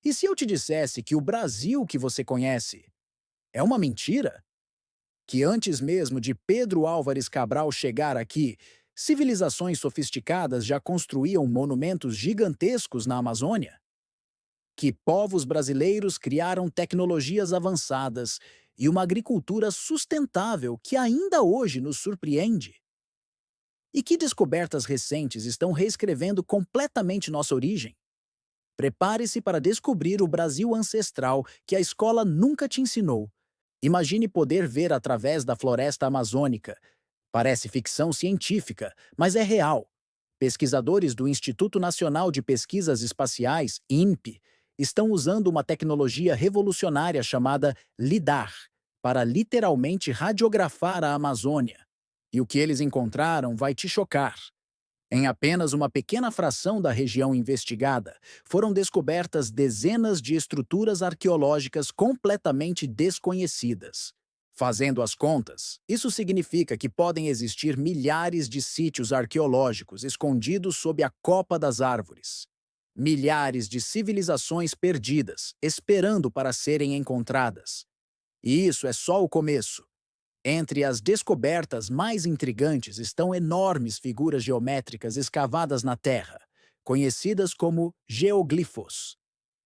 E se eu te dissesse que o Brasil que você conhece é uma mentira? Que antes mesmo de Pedro Álvares Cabral chegar aqui, civilizações sofisticadas já construíam monumentos gigantescos na Amazônia? Que povos brasileiros criaram tecnologias avançadas e uma agricultura sustentável que ainda hoje nos surpreende? E que descobertas recentes estão reescrevendo completamente nossa origem? Prepare-se para descobrir o Brasil ancestral que a escola nunca te ensinou. Imagine poder ver através da floresta amazônica. Parece ficção científica, mas é real. Pesquisadores do Instituto Nacional de Pesquisas Espaciais, INPE, estão usando uma tecnologia revolucionária chamada LIDAR para literalmente radiografar a Amazônia. E o que eles encontraram vai te chocar. Em apenas uma pequena fração da região investigada, foram descobertas dezenas de estruturas arqueológicas completamente desconhecidas. Fazendo as contas, isso significa que podem existir milhares de sítios arqueológicos escondidos sob a copa das árvores. Milhares de civilizações perdidas, esperando para serem encontradas. E isso é só o começo. Entre as descobertas mais intrigantes estão enormes figuras geométricas escavadas na Terra, conhecidas como geoglifos.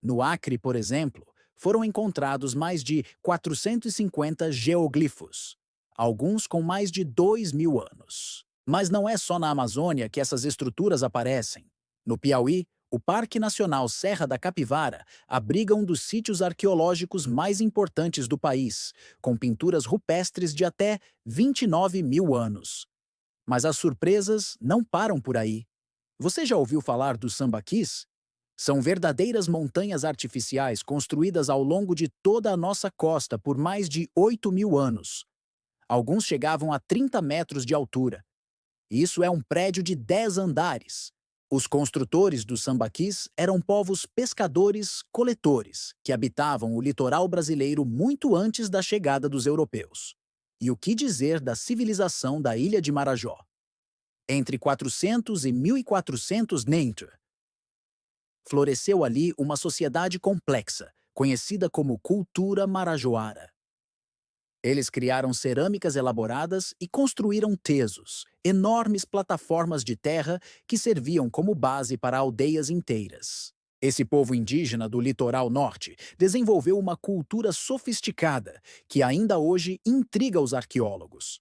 No Acre, por exemplo, foram encontrados mais de 450 geoglifos, alguns com mais de 2.000 anos. Mas não é só na Amazônia que essas estruturas aparecem. No Piauí, o Parque Nacional Serra da Capivara abriga um dos sítios arqueológicos mais importantes do país, com pinturas rupestres de até 29.000 anos. Mas as surpresas não param por aí. Você já ouviu falar dos sambaquis? São verdadeiras montanhas artificiais construídas ao longo de toda a nossa costa por mais de 8.000 anos. Alguns chegavam a 30 metros de altura. Isso é um prédio de 10 andares. Os construtores dos sambaquis eram povos pescadores-coletores que habitavam o litoral brasileiro muito antes da chegada dos europeus. E o que dizer da civilização da Ilha de Marajó? Entre 400 e 1400 NENTR, floresceu ali uma sociedade complexa, conhecida como cultura marajoara. Eles criaram cerâmicas elaboradas e construíram tesos, enormes plataformas de terra que serviam como base para aldeias inteiras. Esse povo indígena do litoral norte desenvolveu uma cultura sofisticada que ainda hoje intriga os arqueólogos.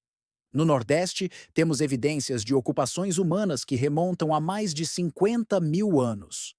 No Nordeste, temos evidências de ocupações humanas que remontam a mais de 50.000 anos.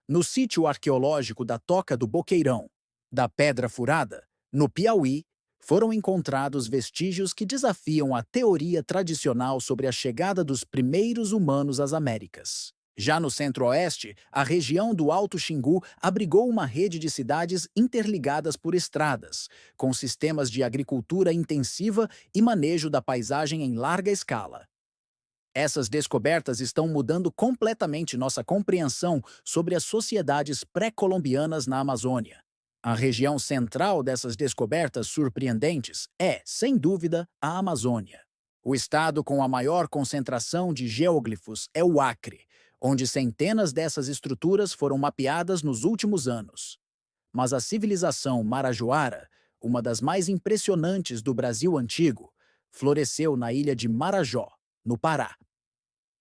No sítio arqueológico da Toca do Boqueirão, da Pedra Furada, no Piauí, foram encontrados vestígios que desafiam a teoria tradicional sobre a chegada dos primeiros humanos às Américas. Já no centro-oeste, a região do Alto Xingu abrigou uma rede de cidades interligadas por estradas, com sistemas de agricultura intensiva e manejo da paisagem em larga escala. Essas descobertas estão mudando completamente nossa compreensão sobre as sociedades pré-colombianas na Amazônia. A região central dessas descobertas surpreendentes é, sem dúvida, a Amazônia. O estado com a maior concentração de geóglifos é o Acre, onde centenas dessas estruturas foram mapeadas nos últimos anos. Mas a civilização marajoara, uma das mais impressionantes do Brasil antigo, floresceu na ilha de Marajó, no Pará.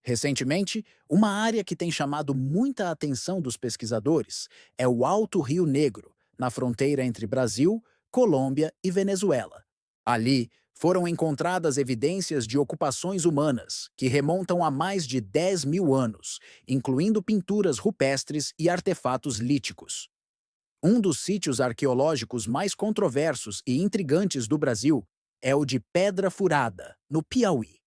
Recentemente, uma área que tem chamado muita atenção dos pesquisadores é o Alto Rio Negro, na fronteira entre Brasil, Colômbia e Venezuela. Ali, foram encontradas evidências de ocupações humanas que remontam a mais de 10.000 anos, incluindo pinturas rupestres e artefatos líticos. Um dos sítios arqueológicos mais controversos e intrigantes do Brasil é o de Pedra Furada, no Piauí.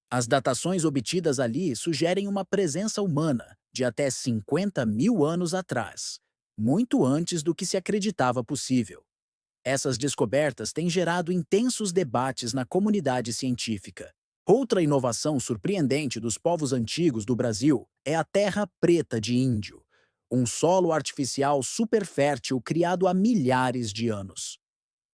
As datações obtidas ali sugerem uma presença humana de até 50.000 anos atrás, muito antes do que se acreditava possível. Essas descobertas têm gerado intensos debates na comunidade científica. Outra inovação surpreendente dos povos antigos do Brasil é a terra preta de índio, um solo artificial superfértil criado há milhares de anos.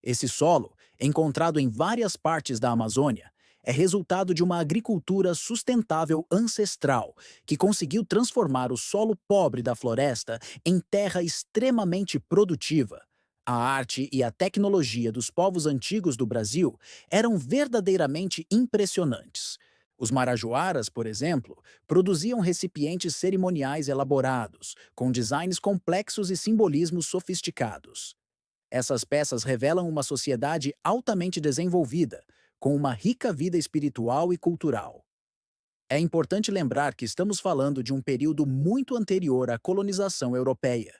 Esse solo, encontrado em várias partes da Amazônia, é resultado de uma agricultura sustentável ancestral, que conseguiu transformar o solo pobre da floresta em terra extremamente produtiva. A arte e a tecnologia dos povos antigos do Brasil eram verdadeiramente impressionantes. Os marajoaras, por exemplo, produziam recipientes cerimoniais elaborados, com designs complexos e simbolismos sofisticados. Essas peças revelam uma sociedade altamente desenvolvida, com uma rica vida espiritual e cultural. É importante lembrar que estamos falando de um período muito anterior à colonização europeia.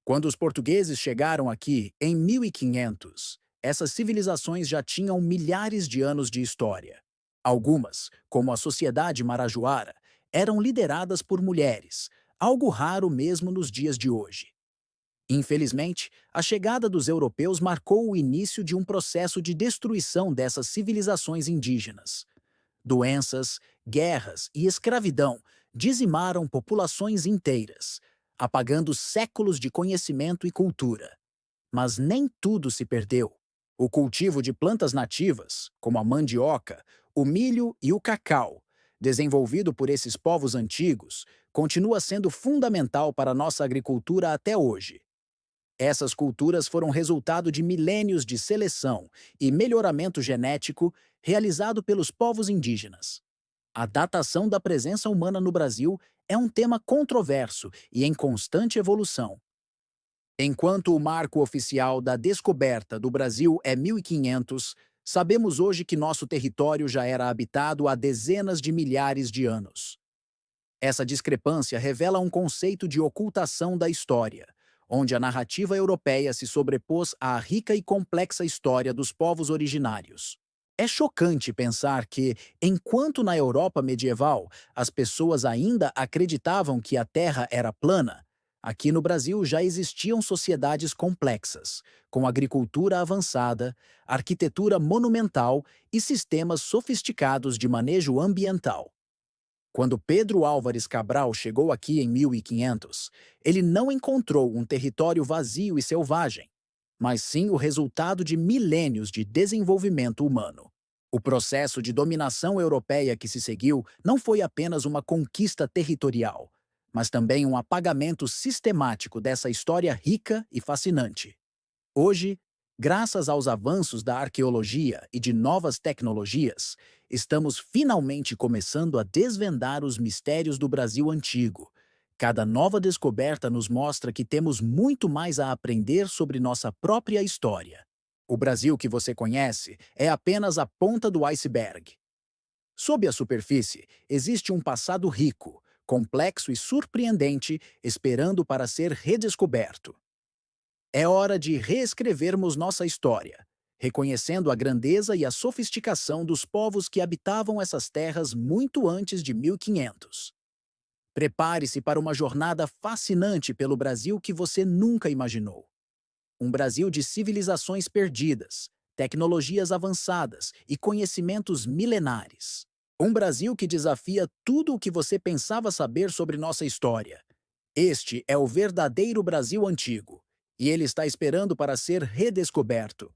Quando os portugueses chegaram aqui, em 1500, essas civilizações já tinham milhares de anos de história. Algumas, como a sociedade marajoara, eram lideradas por mulheres, algo raro mesmo nos dias de hoje. Infelizmente, a chegada dos europeus marcou o início de um processo de destruição dessas civilizações indígenas. Doenças, guerras e escravidão dizimaram populações inteiras, apagando séculos de conhecimento e cultura. Mas nem tudo se perdeu. O cultivo de plantas nativas, como a mandioca, o milho e o cacau, desenvolvido por esses povos antigos, continua sendo fundamental para a nossa agricultura até hoje. Essas culturas foram resultado de milênios de seleção e melhoramento genético realizado pelos povos indígenas. A datação da presença humana no Brasil é um tema controverso e em constante evolução. Enquanto o marco oficial da descoberta do Brasil é 1500, sabemos hoje que nosso território já era habitado há dezenas de milhares de anos. Essa discrepância revela um conceito de ocultação da história, onde a narrativa europeia se sobrepôs à rica e complexa história dos povos originários. É chocante pensar que, enquanto na Europa medieval as pessoas ainda acreditavam que a Terra era plana, aqui no Brasil já existiam sociedades complexas, com agricultura avançada, arquitetura monumental e sistemas sofisticados de manejo ambiental. Quando Pedro Álvares Cabral chegou aqui em 1500, ele não encontrou um território vazio e selvagem, mas sim o resultado de milênios de desenvolvimento humano. O processo de dominação europeia que se seguiu não foi apenas uma conquista territorial, mas também um apagamento sistemático dessa história rica e fascinante. Hoje, graças aos avanços da arqueologia e de novas tecnologias, estamos finalmente começando a desvendar os mistérios do Brasil antigo. Cada nova descoberta nos mostra que temos muito mais a aprender sobre nossa própria história. O Brasil que você conhece é apenas a ponta do iceberg. Sob a superfície, existe um passado rico, complexo e surpreendente, esperando para ser redescoberto. É hora de reescrevermos nossa história, reconhecendo a grandeza e a sofisticação dos povos que habitavam essas terras muito antes de 1500. Prepare-se para uma jornada fascinante pelo Brasil que você nunca imaginou. Um Brasil de civilizações perdidas, tecnologias avançadas e conhecimentos milenares. Um Brasil que desafia tudo o que você pensava saber sobre nossa história. Este é o verdadeiro Brasil antigo, e ele está esperando para ser redescoberto.